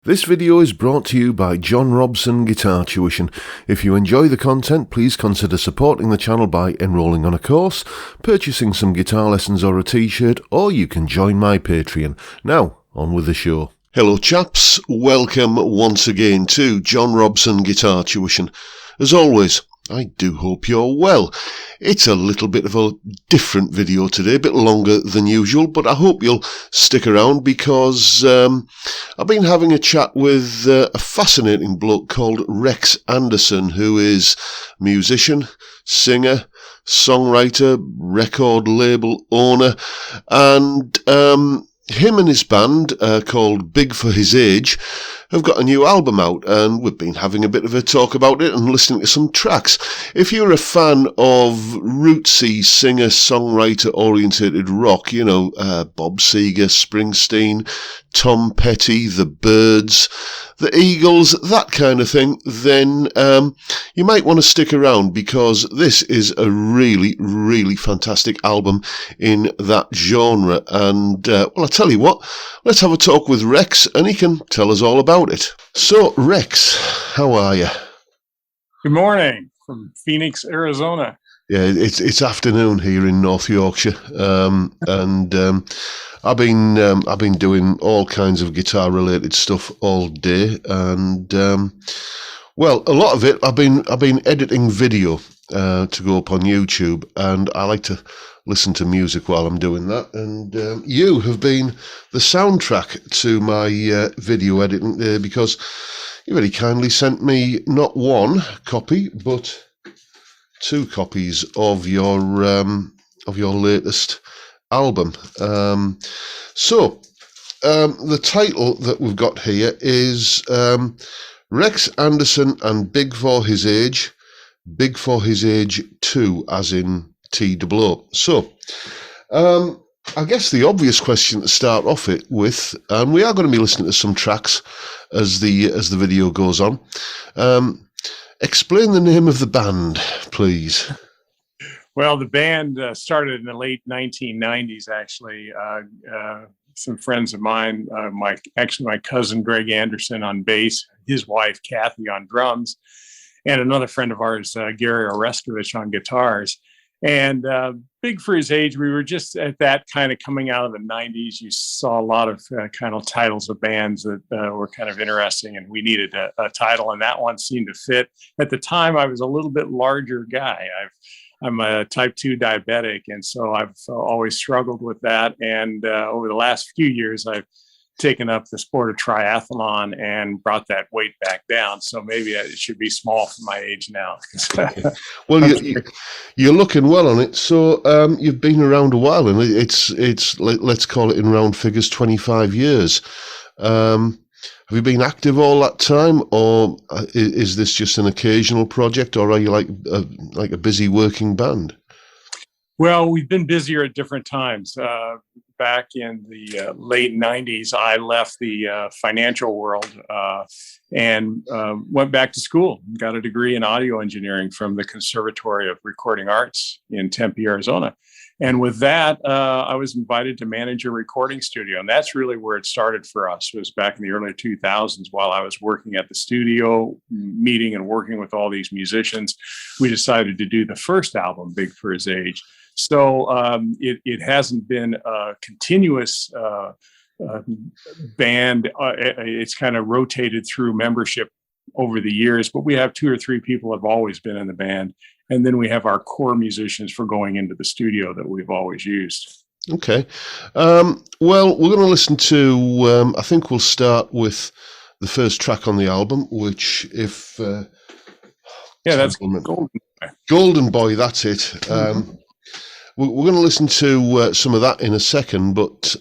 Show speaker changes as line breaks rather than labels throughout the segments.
This video is brought to you by John Robson Guitar Tuition. If you enjoy the content, please consider supporting the channel by enrolling on a course, purchasing some guitar lessons or a t-shirt, or you can join my Patreon. Now, on with the show. Hello chaps, welcome once again to John Robson Guitar Tuition. As always, I do hope you're well. It's a little bit of a different video today, a bit longer than usual, but I hope you'll stick around because I've been having a chat with a fascinating bloke called Rex Anderson, who is musician, singer, songwriter, record label owner, and him and his band, called Big for His Age, have got a new album out, and we've been having a bit of a talk about it and listening to some tracks. If you're a fan of rootsy singer-songwriter-orientated rock, you know, Bob Seger, Springsteen, Tom Petty, The Byrds, The Eagles, that kind of thing, then you might want to stick around because this is a really, really fantastic album in that genre. And, well, I'll tell you what, let's have a talk with Rex and he can tell us all about it. So, Rex, how are you?
Good morning from Phoenix, Arizona.
Yeah, it's afternoon here in North Yorkshire, and I've been doing all kinds of guitar related stuff all day, and well, a lot of it I've been editing video to go up on YouTube, and I like to listen to music while I'm doing that. And you have been the soundtrack to my video editing there, because you very kindly sent me not one copy but two copies of your latest album. So the title that we've got here is Rex Anderson and Big for His Age 2, as in T-double-O. So I guess the obvious question to start off it with, and we are going to be listening to some tracks as the video goes on. Explain the name of the band, please.
Well, the band started in the late 1990s, actually. Some friends of mine, my cousin Greg Anderson on bass, his wife Kathy on drums, and another friend of ours, Gary Orestovich, on guitars. And Big for His Age, we were just at that kind of coming out of the 90s. You saw a lot of kind of titles of bands that were kind of interesting, and we needed a title, and that one seemed to fit. At the time, I was a little bit larger guy. I'm a type 2 diabetic, and so I've always struggled with that. And over the last few years, I've taken up the sport of triathlon and brought that weight back down. So maybe it should be small for my age now.
Well, you're looking well on it. So you've been around a while, and it's let's call it in round figures 25 years. Have you been active all that time, or is this just an occasional project, or are you like a busy working band?
Well, we've been busier at different times. Back in the late 90s, I left the financial world and went back to school, got a degree in audio engineering from the Conservatory of Recording Arts in Tempe, Arizona. And with that, I was invited to manage a recording studio. And that's really where it started for us. It was back in the early 2000s while I was working at the studio, meeting and working with all these musicians. We decided to do the first album, Big for His Age. So it hasn't been a continuous band. It's kind of rotated through membership over the years, but we have 2 or 3 people have always been in the band. And then we have our core musicians for going into the studio that we've always used.
Okay. Well, we're going to listen to, I think we'll start with the first track on the album, which if...
that's Golden Boy.
Golden Boy, that's it. We're going to listen to some of that in a second, but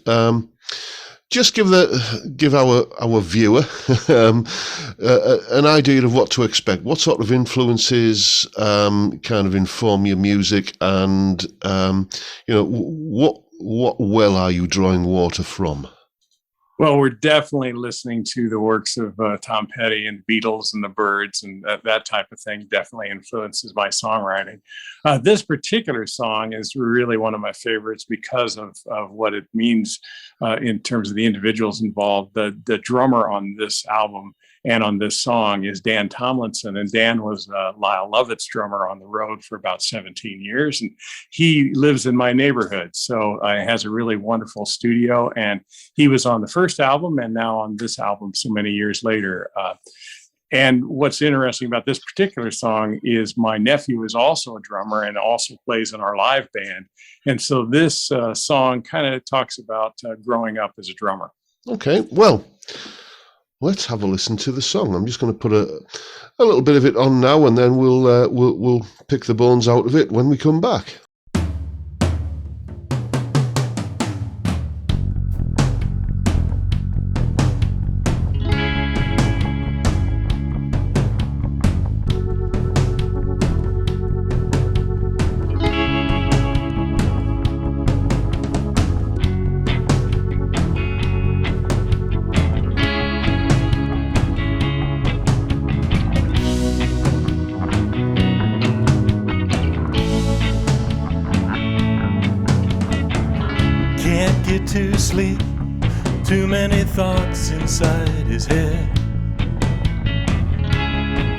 just give our viewer an idea of what to expect. What sort of influences kind of inform your music, and what well are you drawing water from?
Well, we're definitely listening to the works of Tom Petty and the Beatles and the Byrds, and that type of thing definitely influences my songwriting. This particular song is really one of my favorites because of what it means in terms of the individuals involved. The drummer on this album and on this song is Dan Tomlinson, and Dan was Lyle Lovett's drummer on the road for about 17 years, and he lives in my neighborhood, so has a really wonderful studio, and he was on the first album and now on this album so many years later. And what's interesting about this particular song is my nephew is also a drummer and also plays in our live band, and so this song kind of talks about growing up as a drummer.
Okay, well, let's have a listen to the song. I'm just going to put a little bit of it on now, and then we'll pick the bones out of it when we come back.
To sleep, too many thoughts inside his head.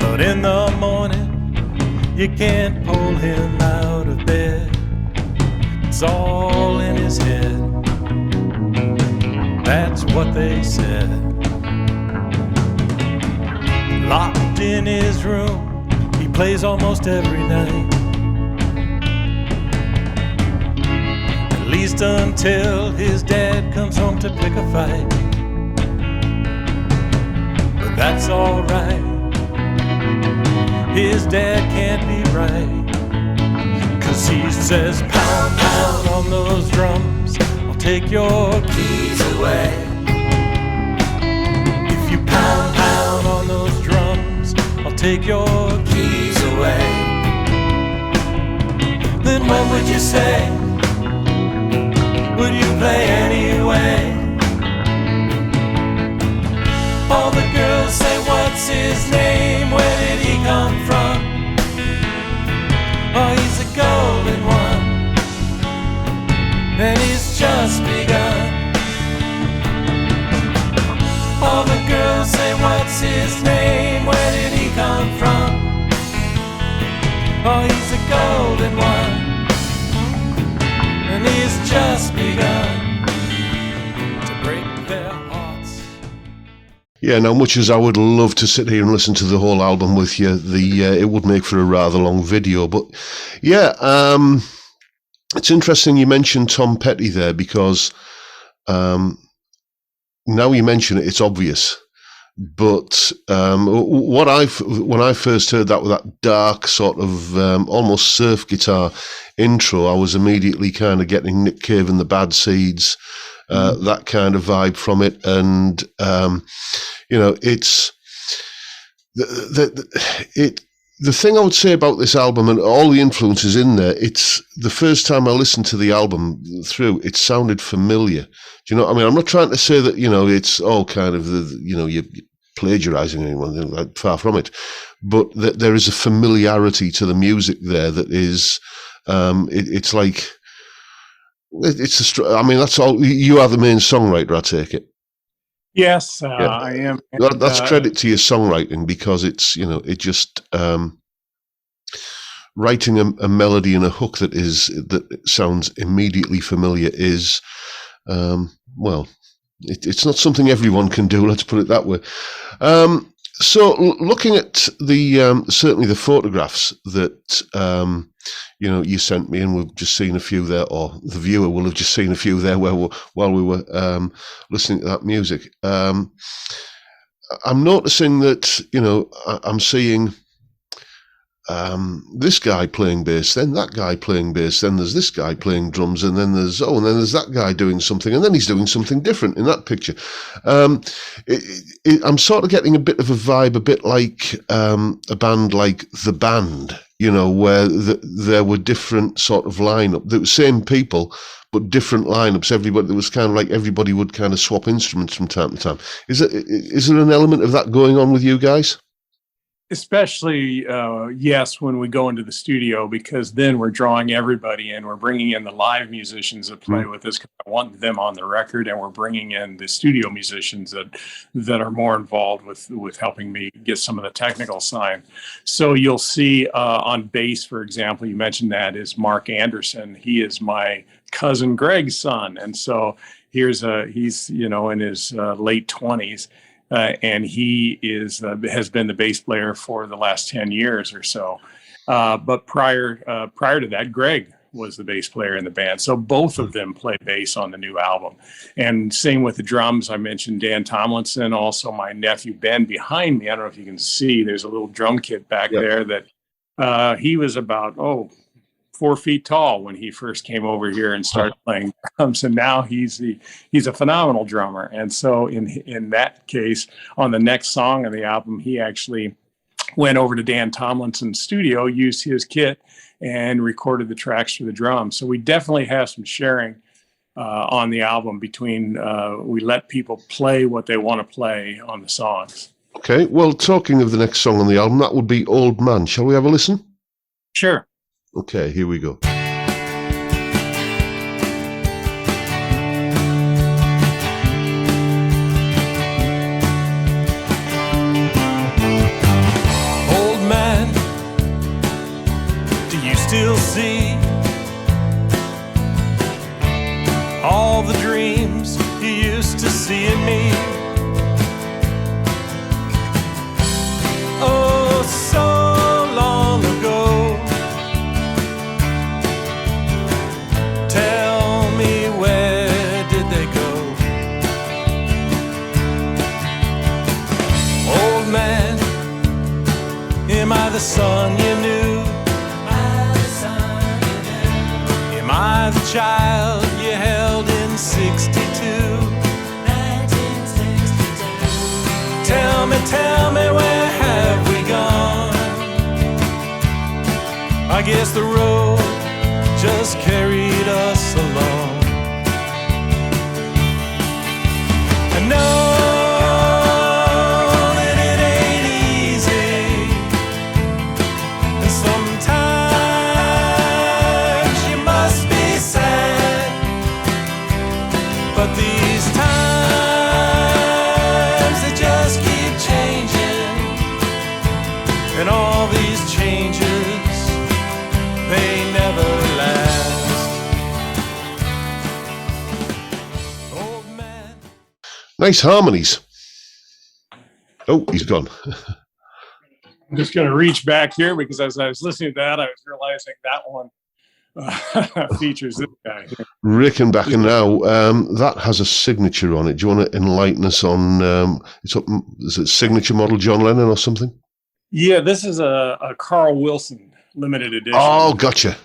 But in the morning, you can't pull him out of bed. It's all in his head. That's what they said. Locked in his room, he plays almost every night. At least until his dad comes home to pick a fight. But that's alright, his dad can't be right. 'Cause he says, pound, pound on those drums, I'll take your keys away. If you pound, pound on those drums, I'll take your keys away. Then what would you say? Would you play anyway? All the girls say, what's his name? Where did he come from? Oh, he's a golden one, and he's just begun. All the girls say, what's his name? Where did he come from? Oh, he's a golden one, and he's just begun to break their hearts.
Yeah, now much as I would love to sit here and listen to the whole album with you, it would make for a rather long video. But yeah, it's interesting you mentioned Tom Petty there, because now you mention it, it's obvious. But when I first heard that dark sort of almost surf guitar intro, I was immediately kind of getting Nick Cave and the Bad Seeds, that kind of vibe from it. And it's the thing I would say about this album and all the influences in there. It's the first time I listened to the album through, it sounded familiar. Do you know what I mean? I'm not trying to say that, it's all kind of you're plagiarizing anyone, far from it. But there is a familiarity to the music there that is, it's like, that's all. You are the main songwriter, I take it.
Yes, I am.
That's credit to your songwriting, because it's, it just, writing a melody and a hook that sounds immediately familiar is, it's not something everyone can do, let's put it that way. So looking at certainly the photographs that you sent me, and we've just seen a few there, or the viewer will have just seen a few there while we were listening to that music. I'm noticing that I'm seeing this guy playing bass, then that guy playing bass, then there's this guy playing drums, and then there's that guy doing something, and then he's doing something different in that picture. I'm sort of getting a bit of a vibe, a bit like a band like The Band, where there were different sort of lineup, the same people, but different lineups. Everybody, it was kind of like everybody would kind of swap instruments from time to time. Is there an element of that going on with you guys?
Especially, yes, when we go into the studio, because then we're drawing everybody in. We're bringing in the live musicians that play with us, 'cause I want them on the record, and we're bringing in the studio musicians that are more involved with helping me get some of the technical side. So you'll see on bass, for example, you mentioned that is Mark Anderson. He is my cousin Greg's son, and so he's in his late 20s. And he has been the bass player for the last 10 years or so. But prior to that, Greg was the bass player in the band. So both of them play bass on the new album. And same with the drums. I mentioned Dan Tomlinson, also my nephew Ben behind me. I don't know if you can see, there's a little drum kit back there that he was about, 4 feet tall when he first came over here and started playing drums, and now he's a phenomenal drummer. And so in that case, on the next song of the album, he actually went over to Dan Tomlinson's studio, used his kit, and recorded the tracks for the drums. So we definitely have some sharing on the album between we let people play what they want to play on the songs.
Okay, well, talking of the next song on the album, that would be Old Man. Shall we have a listen?
Sure.
Okay, here we go.
Old man, do you still see all the dreams you used to see in me? Oh, so long ago. Tell me, where did they go? Old man, am I the son you knew? Am I the child you held in 62? 1962. Tell me, where have we gone? I guess the road just carried us along. I know that it ain't easy, and sometimes you must be sad, but these times they just keep changing, and all these changes, they never last. Old man.
Nice harmonies. Oh, he's gone.
I'm just going to reach back here because as I was listening to that, I was realizing that one features this guy here.
Rickenbacker now, that has a signature on it. Do you want to enlighten us on, is it signature model John Lennon or something?
Yeah, this is a Carl Wilson limited edition.
Oh, gotcha.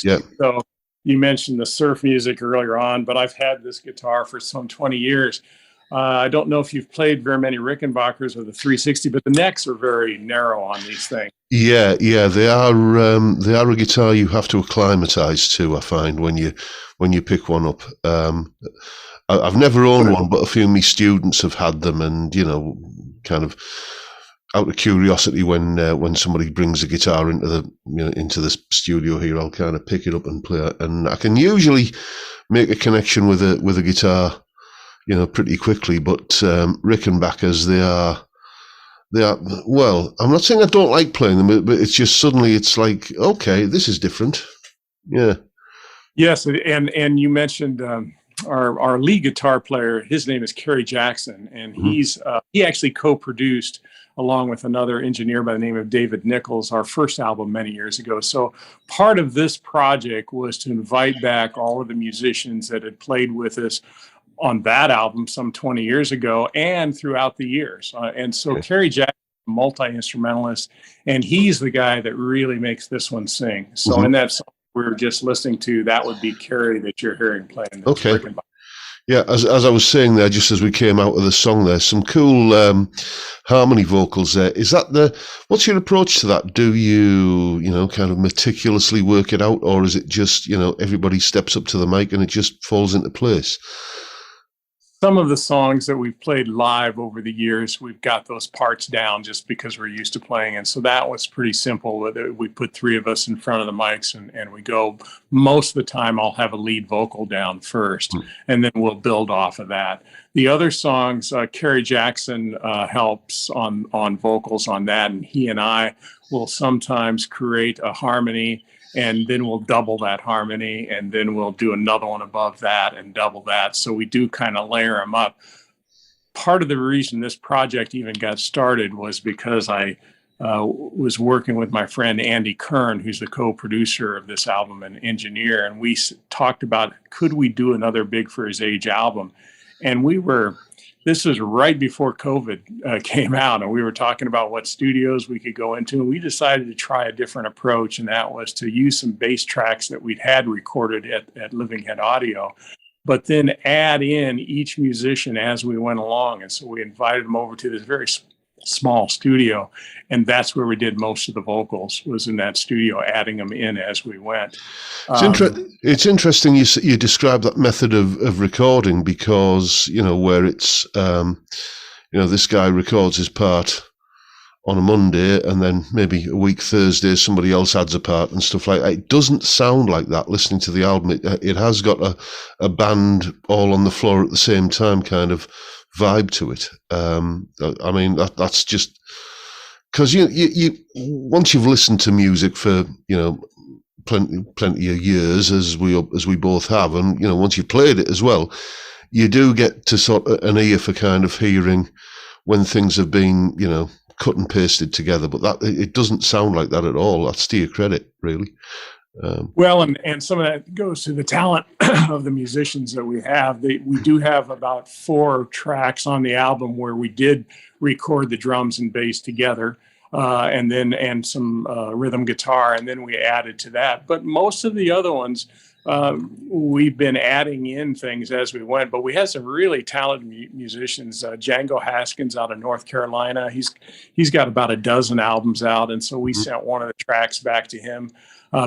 Yeah.
So you mentioned the surf music earlier on, but I've had this guitar for some 20 years. I don't know if you've played very many Rickenbackers with a 360, but the necks are very narrow on these things.
Yeah, they are a guitar you have to acclimatize to, I find, when you pick one up. I've never owned one, but a few of my students have had them, and kind of out of curiosity, when somebody brings a guitar into the studio here, I'll kind of pick it up and play it, and I can usually make a connection with a guitar, pretty quickly. But Rickenbackers, they are. Well, I'm not saying I don't like playing them, but it's just suddenly it's like, okay, this is different. Yeah.
Yes, and you mentioned our lead guitar player. His name is Kerry Jackson, and he actually co-produced along with another engineer by the name of David Nichols our first album many years ago. So part of this project was to invite back all of the musicians that had played with us on that album some 20 years ago and throughout the years. And so Kerry Jackson, multi-instrumentalist, and he's the guy that really makes this one sing. So in that song we were just listening to, that would be Kerry that you're hearing playing.
Okay. Yeah, as I was saying there, just as we came out of the song, there's some cool harmony vocals there. Is that what's your approach to that? Do you, kind of meticulously work it out, or is it just, everybody steps up to the mic and it just falls into place?
Some of the songs that we've played live over the years, we've got those parts down just because we're used to playing. And so that was pretty simple. We put three of us in front of the mics and we go. Most of the time, I'll have a lead vocal down first, and then we'll build off of that. The other songs, Kerry Jackson helps on vocals on that, and he and I will sometimes create a harmony, and then we'll double that harmony, and then we'll do another one above that and double that. So we do kind of layer them up. Part of the reason this project even got started was because I was working with my friend Andy Kern, who's the co-producer of this album and engineer, and we talked about, could we do another Big for His Age album? And this was right before COVID came out, and we were talking about what studios we could go into, and we decided to try a different approach, and that was to use some bass tracks that we'd had recorded at Living Head Audio, but then add in each musician as we went along. And so we invited them over to this very small studio, and that's where we did most of the vocals, was in that studio, adding them in as we went.
It's interesting you describe that method of recording, because where it's this guy records his part on a Monday, and then maybe a week Thursday somebody else adds a part and stuff like that. It doesn't sound like that listening to the album. It has got a band all on the floor at the same time kind of vibe to it. I mean, that's just because you once you've listened to music for plenty of years, as we both have, and once you've played it as well, you do get to sort of an ear for kind of hearing when things have been cut and pasted together. But that it doesn't sound like that at all. That's to your credit, really.
Well, and some of that goes to the talent of the musicians that we have. We do have about 4 tracks on the album where we did record the drums and bass together, and some rhythm guitar, and then we added to that. But most of the other ones, we've been adding in things as we went. But we had some really talented musicians. Django Haskins out of North Carolina, he's got about a dozen albums out, and so we sent one of the tracks back to him.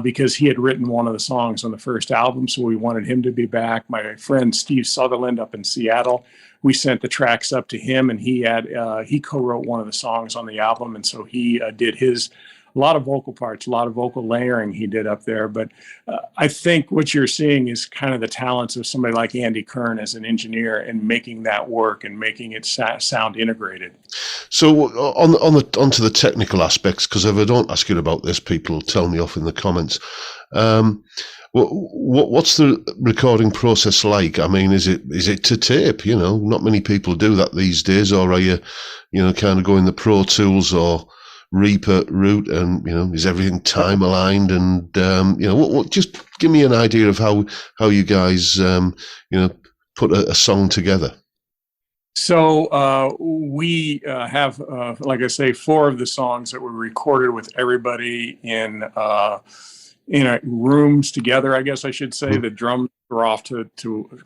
Because he had written one of the songs on the first album, so we wanted him to be back. My friend Steve Sutherland up in Seattle, we sent the tracks up to him, and he co-wrote one of the songs on the album, and so he did a lot of vocal parts, a lot of vocal layering he did up there. But I think what you're seeing is kind of the talents of somebody like Andy Kern as an engineer and making that work and making it sound integrated.
So onto the technical aspects, because if I don't ask you about this, people tell me off in the comments. What's the recording process like? I mean, is it to tape? Not many people do that these days. Or are you, kind of going the Pro Tools or Reaper route, and is everything time aligned? And what just give me an idea of how you guys put a song together.
So we have, like I say, 4 of the songs that were recorded with everybody in rooms together, I guess I should say. The drums were off to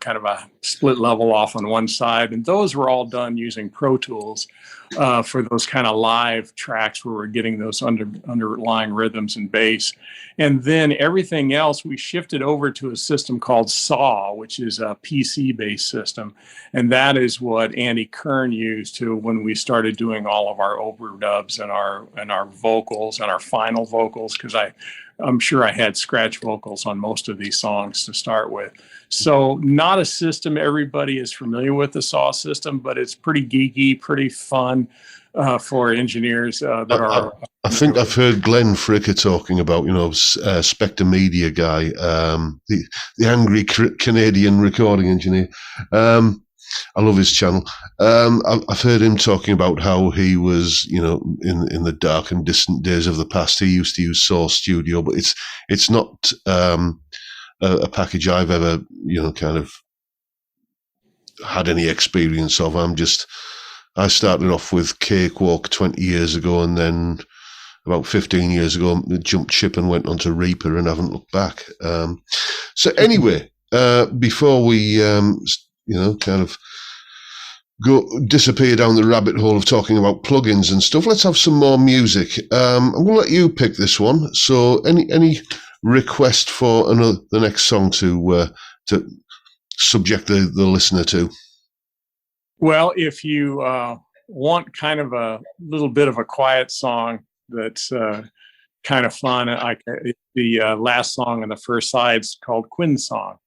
kind of a split level off on one side, and those were all done using Pro Tools for those kind of live tracks where we're getting those underlying rhythms and bass. And then everything else we shifted over to a system called SAW, which is a PC-based system, and that is what Andy Kern used when we started doing all of our overdubs and our vocals and our final vocals, because I'm sure I had scratch vocals on most of these songs to start with. So not a system everybody is familiar with, the SAW system, but it's pretty geeky, pretty fun for engineers that are.
I think I've heard Glenn Fricker talking about, Spectre Media guy, the angry Canadian recording engineer. I love his channel. I've heard him talking about how he was, in the dark and distant days of the past, he used to use Source Studio, but it's not a package I've ever, kind of had any experience of. I started off with Cakewalk 20 years ago, and then about 15 years ago, jumped ship and went onto Reaper and haven't looked back. So anyway, before we, kind of disappear down the rabbit hole of talking about plugins and stuff. Let's have some more music. I'm going to let you pick this one. So, any request for the next song to subject the listener to?
Well, if you want kind of a little bit of a quiet song that's kind of fun, the last song on the first side's called Quinn Song.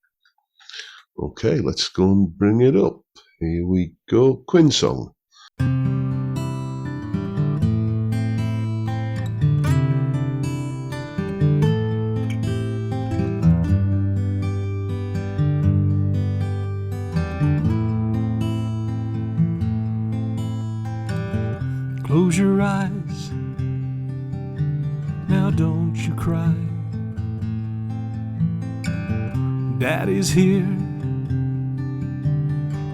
Okay, let's go and bring it up. Here we go, Quinn Song.
Close your eyes, now don't you cry. Daddy's here,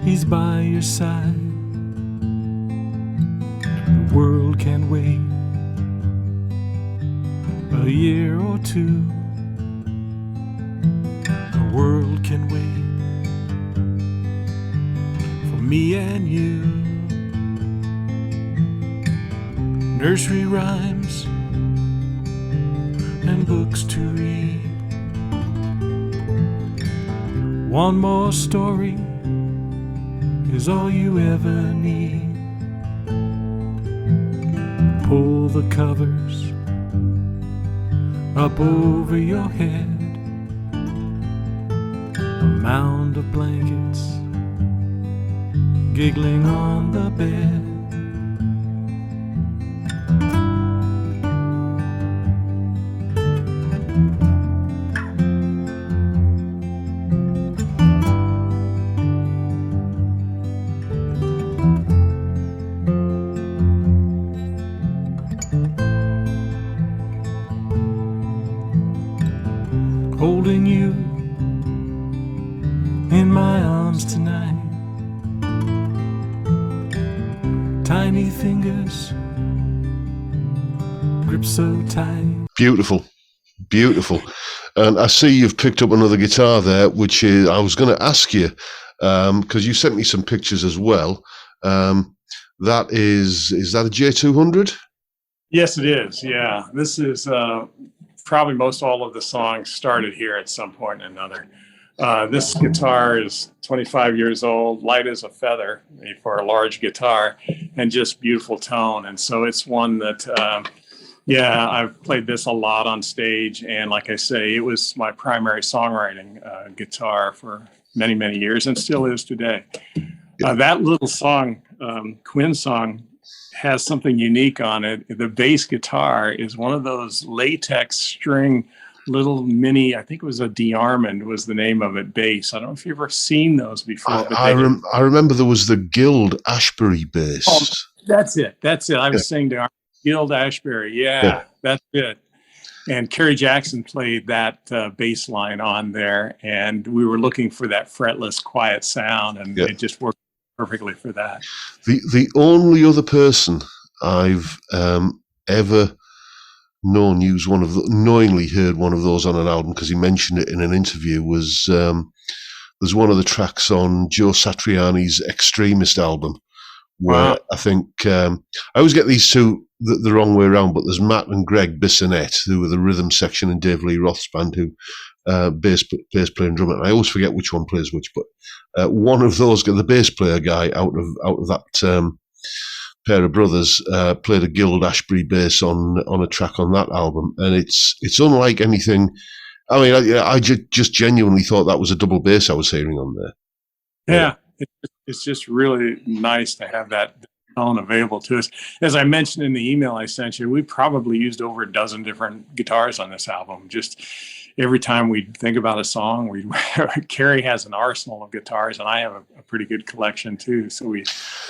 he's by your side. The world can wait a year or two. The world can wait for me and you. Nursery rhymes and books to read. One more story is all you ever need. Pull the covers up over your head. A mound of blankets giggling on the bed. Holding you in my arms tonight. Tiny fingers grip so tight.
Beautiful, beautiful. And I see you've picked up another guitar there, which is, I was going to ask you, because you sent me some pictures as well. That is that a J200?
Yes, it is. Yeah, this is probably most all of the songs started here at some point or another. This guitar is 25 years old, light as a feather for a large guitar, and just beautiful tone. And so it's one that, I've played this a lot on stage. And like I say, it was my primary songwriting guitar for many, many years and still is today. That little song, Quinn Song, has something unique on it. The bass guitar is one of those latex string little mini, I think it was a DeArmond was the name of it, bass. I don't know if you've ever seen those before.
I remember there was the Guild Ashbury bass.
Oh, that's it. I was saying DeArmond, Guild Ashbury. Yeah, that's it. And Kerry Jackson played that bass line on there, and we were looking for that fretless, quiet sound, and it just worked perfectly for that.
The only other person I've ever known use knowingly heard one of those on an album, because he mentioned it in an interview, was there's one of the tracks on Joe Satriani's Extremist album, where I think I always get these two the wrong way around, but there's Matt and Greg Bissonette, who are the rhythm section in Dave Lee Roth's band, who bass player and drummer. I always forget which one plays which, but one of those, the bass player guy out of that pair of brothers, played a Guild Ashbury bass on a track on that album, and it's unlike anything. I mean, I just genuinely thought that was a double bass I was hearing on there.
Yeah, it's just really nice to have that tone available to us. As I mentioned in the email I sent you, we probably used over a dozen different guitars on this album. Just every time we think about a song, Kerry has an arsenal of guitars, and I have a pretty good collection too. So we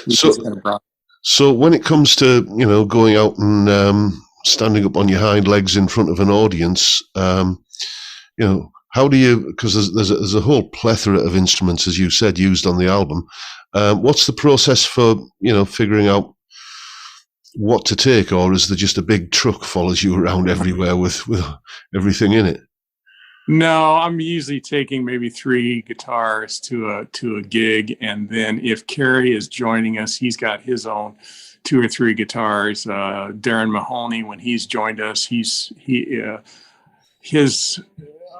just kind of brought.
So when it comes to going out and standing up on your hind legs in front of an audience, how do you? Because there's a whole plethora of instruments, as you said, used on the album. What's the process for figuring out what to take, or is there just a big truck follows you around everywhere with everything in it?
No, I'm usually taking maybe 3 guitars to a gig, and then if Kerry is joining us, he's got his own 2 or 3 guitars. Darren Mahoney, when he's joined us, his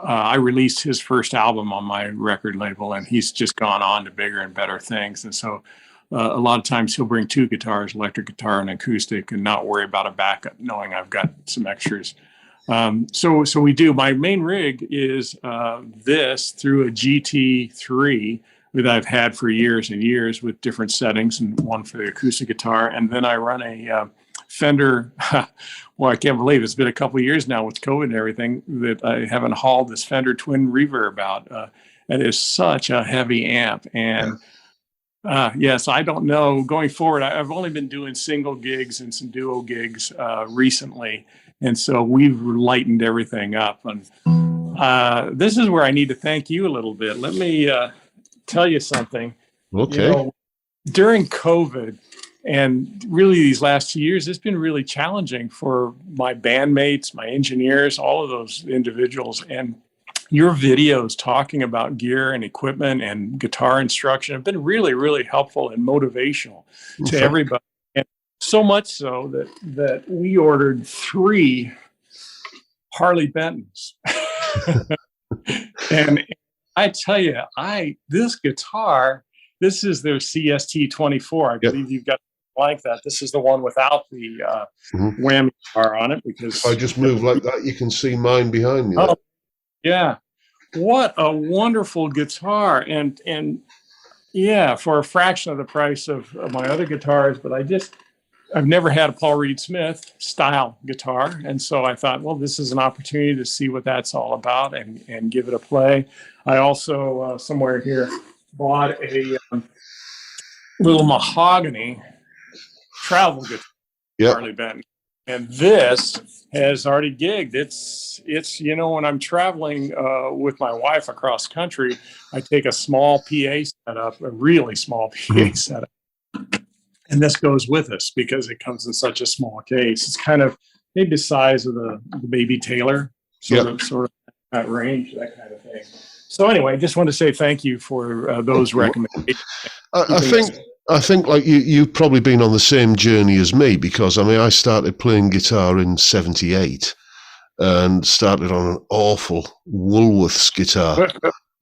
I released his first album on my record label, and he's just gone on to bigger and better things. And so, a lot of times he'll bring 2 guitars, electric guitar and acoustic, and not worry about a backup, knowing I've got some extras. So we do. My main rig is this through a GT3 that I've had for years and years with different settings, and one for the acoustic guitar. And then I run a Fender. Well, I can't believe it's been a couple of years now with COVID and everything that I haven't hauled this Fender Twin Reverb out. It is such a heavy amp. And yes, I don't know. Going forward, I've only been doing single gigs and some duo gigs recently. And so we've lightened everything up. And this is where I need to thank you a little bit. Let me tell you something.
Okay.
You know, during COVID and really these last 2 years, it's been really challenging for my bandmates, my engineers, all of those individuals. And your videos talking about gear and equipment and guitar instruction have been really, really helpful and motivational to everybody. So much so that we ordered 3 Harley Bentons. And I tell you, this guitar, this is their CST-24. I believe you've got like that. This is the one without the whammy bar on it. Because
if I just move like that, you can see mine behind me.
Oh, yeah. What a wonderful guitar. And yeah, for a fraction of the price of my other guitars, but I've never had a Paul Reed Smith style guitar. And so I thought, well, this is an opportunity to see what that's all about and give it a play. I also, somewhere here, bought a little mahogany travel guitar, Harley Benton. And this has already gigged. It's when I'm traveling with my wife across country, I take a small PA setup, a really small PA setup. And this goes with us because it comes in such a small case. It's kind of maybe the size of the baby Taylor, sort of that range, that kind of thing. So anyway, just want to say thank you for those recommendations.
I think like you've probably been on the same journey as me, because I mean I started playing guitar in *78 and started on an awful Woolworths guitar.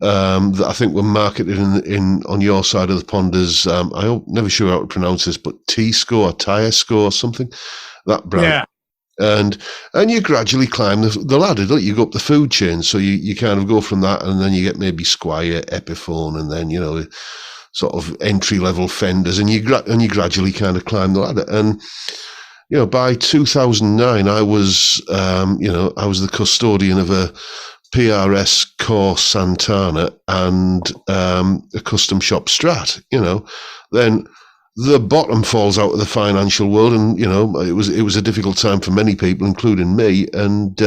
That I think were marketed in on your side of the pond as I'm never sure how to pronounce this, but T-Score or Tire-Score or something, that brand. Yeah. And you gradually climb the ladder, don't you? You go up the food chain, so you kind of go from that, and then you get maybe Squier, Epiphone, and then sort of entry level Fenders, and you gradually kind of climb the ladder. And by 2009, I was I was the custodian of a PRS Core Santana and a custom shop Strat. Then the bottom falls out of the financial world, and it was a difficult time for many people, including me. And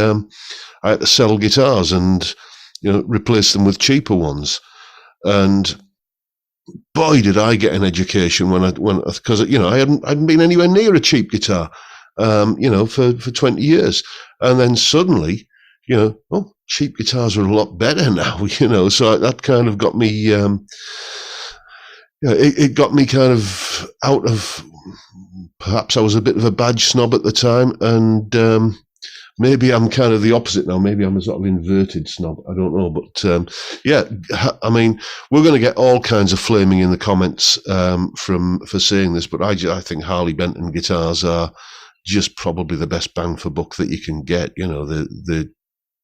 I had to sell guitars and replace them with cheaper ones. And boy, did I get an education because I hadn't been anywhere near a cheap guitar, for 20 years, and then suddenly. Cheap guitars are a lot better now, so that kind of got me, it got me kind of out of, perhaps I was a bit of a badge snob at the time, and maybe I'm kind of the opposite now. Maybe I'm a sort of inverted snob. I don't know, but I mean, we're going to get all kinds of flaming in the comments for saying this, but I think Harley Benton guitars are just probably the best bang for buck that you can get.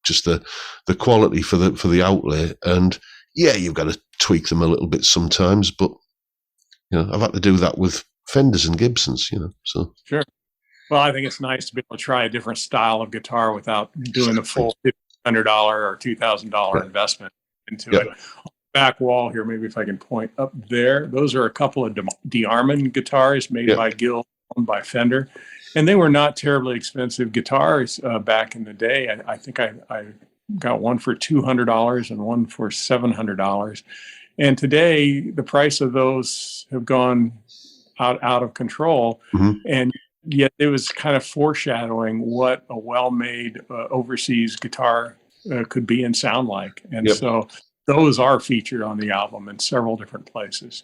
Just the quality for the outlay, and you've got to tweak them a little bit sometimes, but I've had to do that with Fenders and Gibsons, so
sure. Well, I think it's nice to be able to try a different style of guitar without doing the full $1,500 or $2,000 investment into it. On the back wall here, maybe if I can point up there, those are a couple of DeArmond guitars made by Gil, owned by Fender. And they were not terribly expensive guitars back in the day. I think I got one for $200 and one for $700. And today, the price of those have gone out of control. And yet it was kind of foreshadowing what a well-made overseas guitar could be and sound like. And
Yep.
so those are featured on the album in several different places.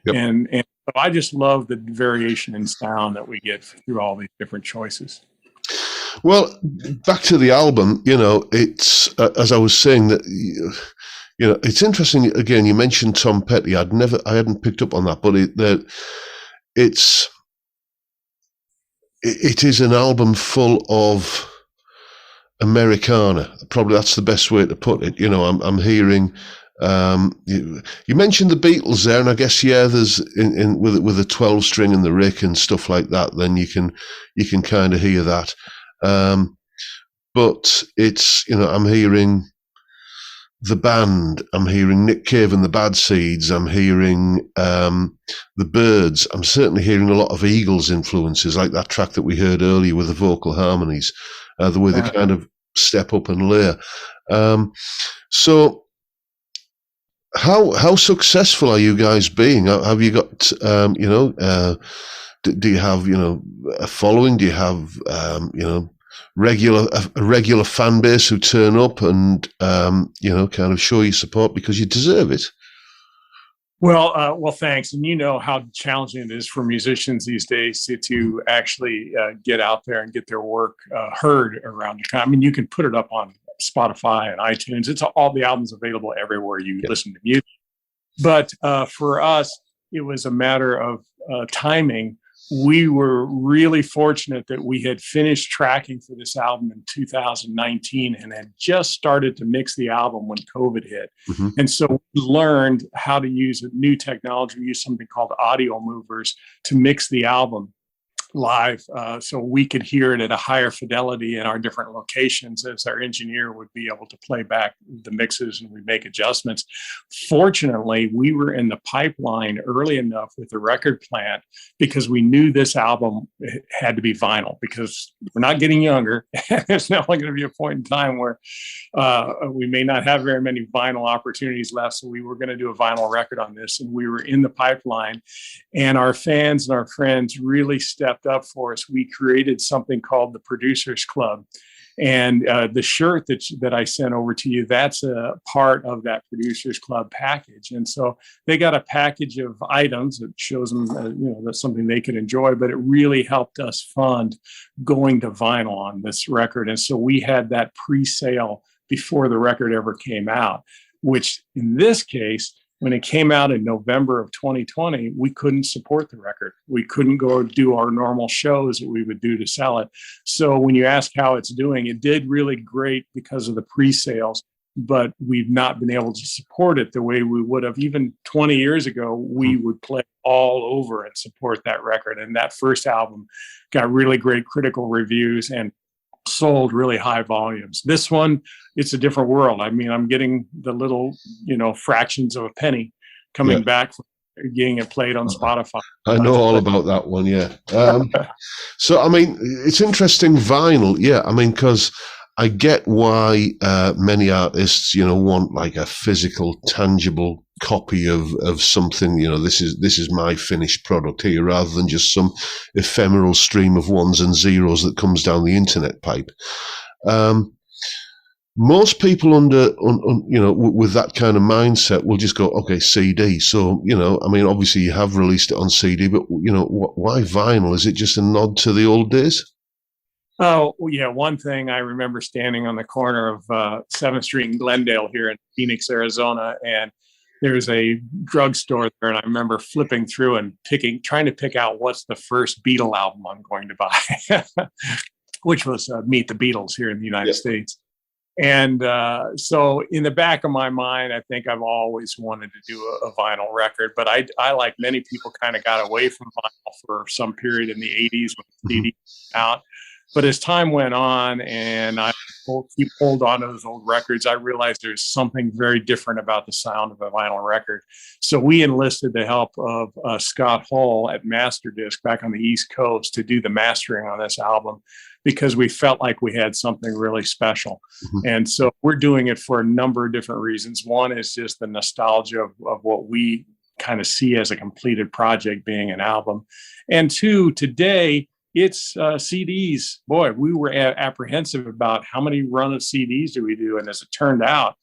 Yep.
And so I just love the variation in sound that we get through all these different choices.
Well, back to the album, it's as I was saying that, it's interesting. Again, you mentioned Tom Petty. I hadn't picked up on that, but it is an album full of Americana. Probably that's the best way to put it. I'm hearing. You mentioned the Beatles there, and I guess there's in with a 12 string and the Rick and stuff like that. Then you can kind of hear that. But it's I'm hearing the band. I'm hearing Nick Cave and the Bad Seeds. I'm hearing the Byrds. I'm certainly hearing a lot of Eagles influences, like that track that we heard earlier with the vocal harmonies, the way they kind of step up and layer. So how successful are you guys being? Have you got do you have a following? Do you have a regular fan base who turn up and kind of show you support because you deserve it?
Well, thanks. And how challenging it is for musicians these days to actually get out there and get their work heard around the country. I mean, you can put it up on Spotify and iTunes. It's all the albums available everywhere you listen to music. But for us, it was a matter of timing. We were really fortunate that we had finished tracking for this album in 2019 and had just started to mix the album when COVID hit. Mm-hmm. And so we learned how to use a new technology, use something called audio movers to mix the album live, so we could hear it at a higher fidelity in our different locations, as our engineer would be able to play back the mixes and we make adjustments. Fortunately, we were in the pipeline early enough with the record plant because we knew this album had to be vinyl, because we're not getting younger. There's not going to be a point in time where we may not have very many vinyl opportunities left. So we were going to do a vinyl record on this, and we were in the pipeline, and our fans and our friends really stepped up for us. We created something called the Producers Club, and the shirt that I sent over to you, that's a part of that Producers Club package. And so they got a package of items that shows them that's something they could enjoy, but it really helped us fund going to vinyl on this record. And so we had that pre-sale before the record ever came out, which in this case, when it came out in November of 2020, we couldn't support the record. We couldn't go do our normal shows that we would do to sell it. So when you ask how it's doing, it did really great because of the pre-sales, but we've not been able to support it the way we would have. Even 20 years ago, we would play all over and support that record. And that first album got really great critical reviews and sold really high volumes. This one, it's a different world. I mean, I'm getting the little, fractions of a penny coming back from getting it played on Spotify.
I know all about that one, yeah. So, I mean, it's interesting, vinyl, yeah. I mean, because I get why many artists, want like a physical, tangible copy of something. This is my finished product here, rather than just some ephemeral stream of ones and zeros that comes down the internet pipe. Most people with that kind of mindset will just go, okay, CD. So, I mean, obviously you have released it on CD, but why vinyl? Is it just a nod to the old days?
Oh, yeah. One thing, I remember standing on the corner of 7th Street in Glendale here in Phoenix, Arizona, and there's a drugstore there, and I remember flipping through and trying to pick out what's the first Beatle album I'm going to buy, which was Meet the Beatles here in the United States. And so in the back of my mind, I think I've always wanted to do a vinyl record, but I like many people, kind of got away from vinyl for some period in the 80s when the CD came out. But as time went on and I pulled on those old records, I realized there's something very different about the sound of a vinyl record. So we enlisted the help of Scott Hall at Masterdisc back on the East Coast to do the mastering on this album, because we felt like we had something really special. Mm-hmm. And so we're doing it for a number of different reasons. One is just the nostalgia of what we kind of see as a completed project being an album. And two, today, it's CDs. Boy, we were apprehensive about how many run of CDs do we do, and as it turned out,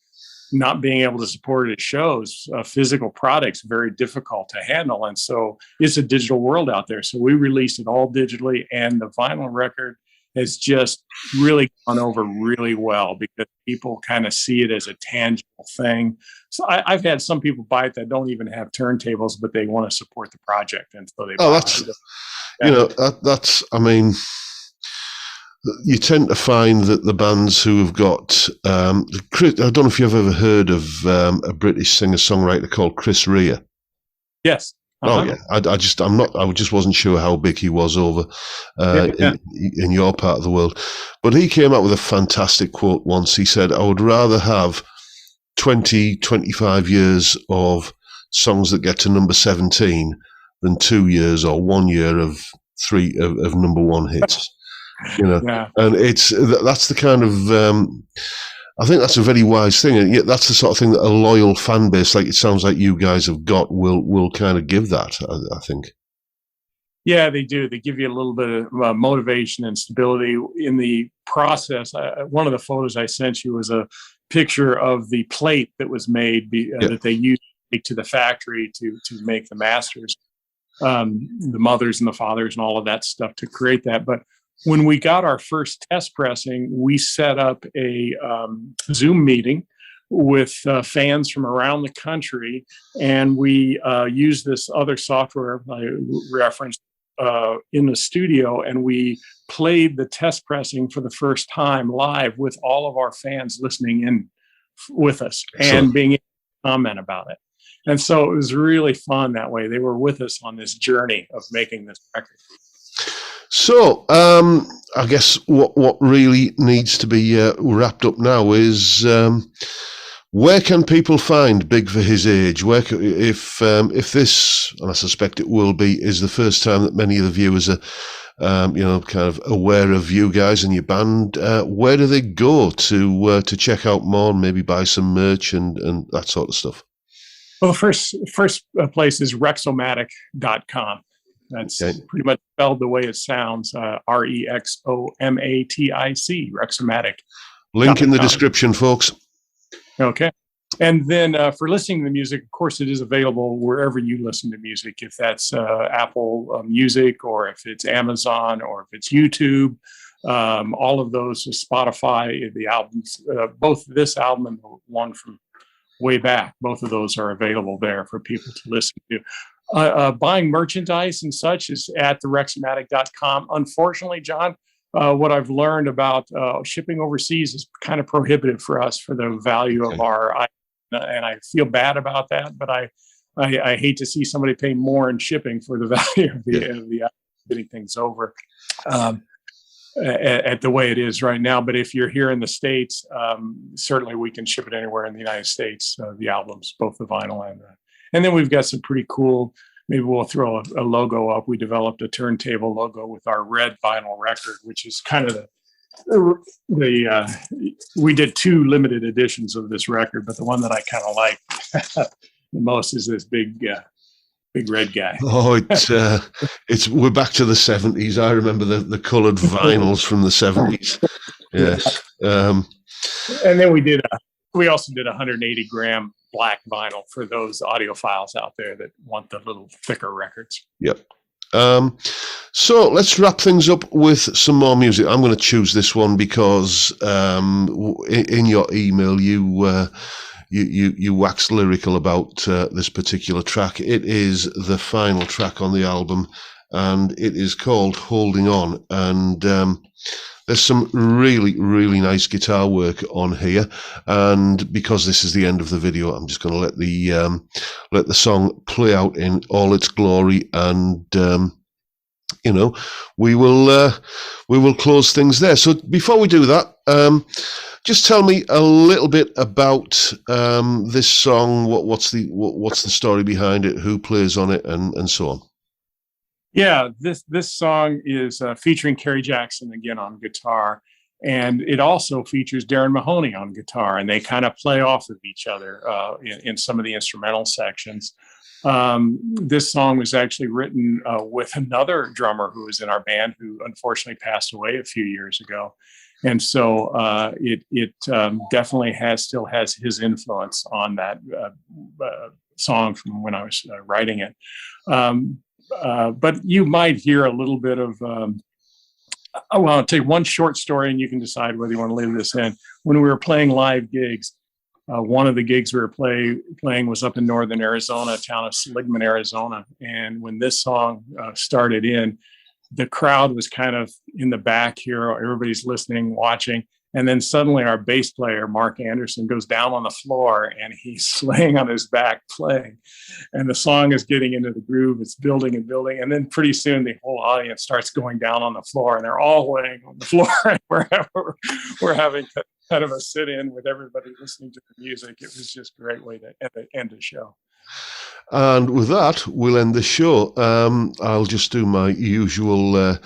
not being able to support it at shows, physical products, very difficult to handle. And so it's a digital world out there. So we released it all digitally, and the vinyl record has just really gone over really well because people kind of see it as a tangible thing. So I've had some people buy it that don't even have turntables, but they want to support the project. And so they buy it.
You know, that's, I mean, you tend to find that the bands who have got, I don't know if you've ever heard of a British singer-songwriter called Chris Rea.
Yes.
Oh yeah, I just wasn't sure how big he was over in your part of the world. But he came out with a fantastic quote once. He said, "I would rather have 20, 25 years of songs that get to number 17 than 2 years or 1 year of number one hits." You know, and that's the kind of I think that's a very wise thing, and yet that's the sort of thing that a loyal fan base, like it sounds like you guys have got, will kind of give that. I think.
Yeah, they do. They give you a little bit of motivation and stability in the process. One of the photos I sent you was a picture of the plate that was made that they used to take to the factory to make the masters, the mothers and the fathers and all of that stuff to create that. But when we got our first test pressing, we set up a Zoom meeting with fans from around the country, and we used this other software I referenced in the studio, and we played the test pressing for the first time live with all of our fans listening in with us and being able to comment about it. And so it was really fun that way. They were with us on this journey of making this record.
So, I guess what really needs to be wrapped up now is where can people find Big for His Age? Where if this, and I suspect it will be, is the first time that many of the viewers are, kind of aware of you guys and your band, where do they go to check out more and maybe buy some merch and that sort of stuff?
Well, the first place is Rexomatic.com. That's pretty much spelled the way it sounds, REXOMATIC, Rexomatic.
Link in the description, folks.
Okay. And then for listening to the music, of course, it is available wherever you listen to music, if that's Apple Music, or if it's Amazon, or if it's YouTube. All of those, Spotify, the albums, both this album and the one from way back, both of those are available there for people to listen to. Buying merchandise and such is at the Rexomatic.com. Unfortunately, John, what I've learned about shipping overseas is kind of prohibitive for us for the value of our item, and I feel bad about that. But I hate to see somebody pay more in shipping for the value of the getting things over at the way it is right now. But if you're here in the States, certainly we can ship it anywhere in the United States. The albums, both the vinyl and then we've got some pretty cool, maybe we'll throw a logo up. We developed a turntable logo with our red vinyl record, which is kind of we did 2 limited editions of this record, but the one that I kind of like the most is this big red guy.
Oh, we're back to the 70s. I remember the coloured vinyls from the 70s. Yes.
And then we also did 180 gram black vinyl for those audiophiles out there that want the little thicker records.
Yep. So let's wrap things up with some more music. I'm going to choose this one because in your email you waxed lyrical about this particular track. It is the final track on the album, and it is called Holding On. And there's some really, really nice guitar work on here, and because this is the end of the video, I'm just going to let the song play out in all its glory, and we will close things there. So before we do that, just tell me a little bit about this song. What's the story behind it? Who plays on it, and so on.
Yeah, this song is featuring Kerry Jackson again on guitar, and it also features Darren Mahoney on guitar, and they kind of play off of each other in some of the instrumental sections. This song was actually written with another drummer who was in our band, who unfortunately passed away a few years ago. And so it definitely still has his influence on that song from when I was writing it. But you might hear a little bit of, I'll tell you one short story and you can decide whether you want to leave this in. When we were playing live gigs, one of the gigs we were playing was up in northern Arizona, town of Seligman, Arizona. And when this song started in, the crowd was kind of in the back here. Everybody's listening, watching. And then suddenly our bass player, Mark Anderson, goes down on the floor and he's laying on his back playing. And the song is getting into the groove. It's building and building. And then pretty soon the whole audience starts going down on the floor and they're all laying on the floor. And we're having kind of a sit-in with everybody listening to the music. It was just a great way to end the show.
And with that, we'll end the show. I'll just do my usual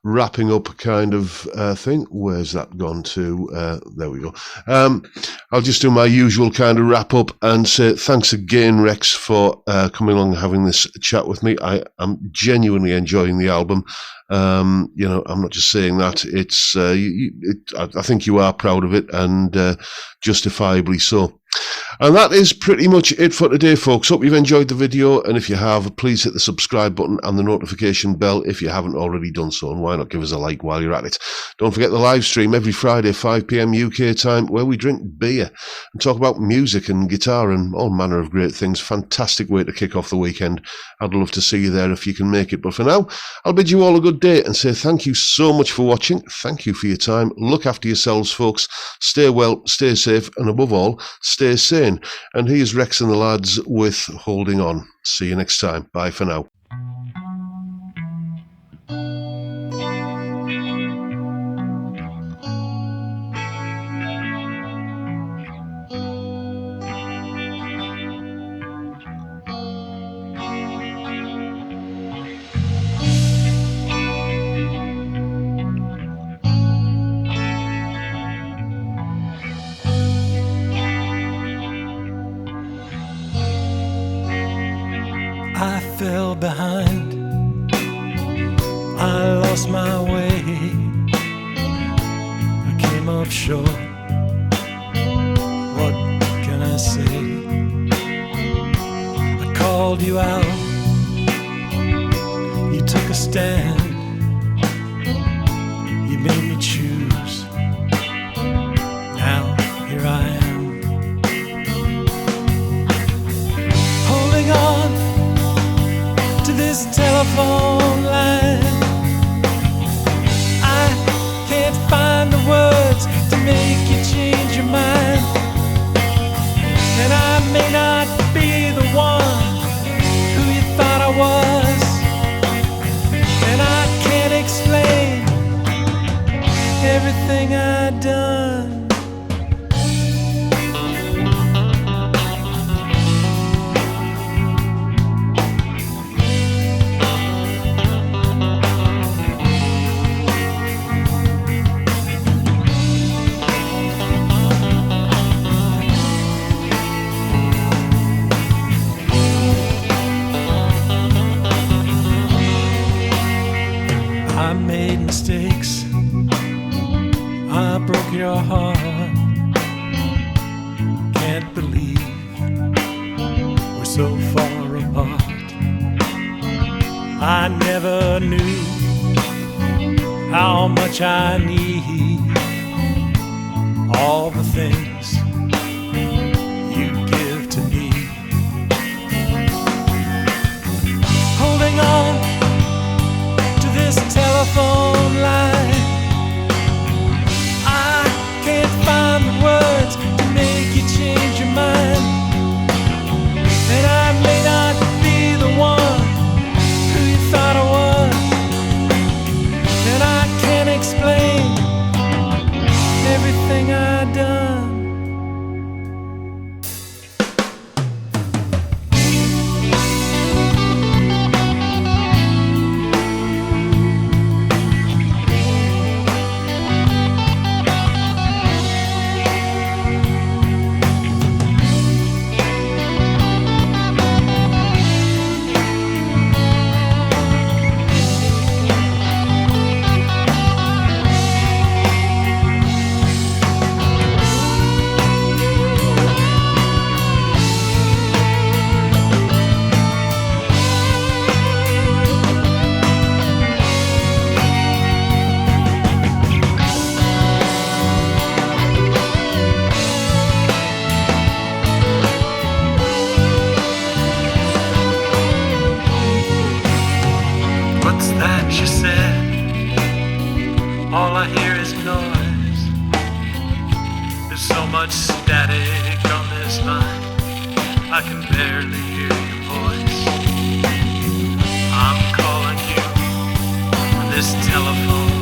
wrapping up kind of thing. Where's that gone to? There we go. I'll just do my usual kind of wrap up and say thanks again, Rex, for coming along and having this chat with me. I am genuinely enjoying the album. I'm not just saying that. It's I think you are proud of it, and justifiably so. And that is pretty much it for today, folks. Hope you've enjoyed the video, and if you have, please hit the subscribe button and the notification bell if you haven't already done so, and why not give us a like while you're at it. Don't forget the live stream every Friday, 5 p.m. UK time, where we drink beer and talk about music and guitar and all manner of great things. Fantastic way to kick off the weekend. I'd love to see you there if you can make it. But for now, I'll bid you all a good day and say thank you so much for watching. Thank you for your time. Look after yourselves, folks. Stay well, stay safe, and above all, stay sane. And here's Rex and the lads with Holding On. See you next time. Bye for now.
I fell behind, I lost my way, I came up short, what can I say? I called you out, you took a stand, you made me choose, now here I am, holding on to this telephone line. I can't find the words to make you change your mind, and I may not be the one who you thought I was, and I can't explain everything I've done. I made mistakes, I broke your heart, can't believe we're so far apart. I never knew how much I need all the things you give to me. Holding on this telephone line, I can't find the words to make you change your mind, and I may not be the one who you thought I was, and I can't explain everything I've done. all I hear is noise. There's so much static on this line, I can barely hear your voice. I'm calling you on this telephone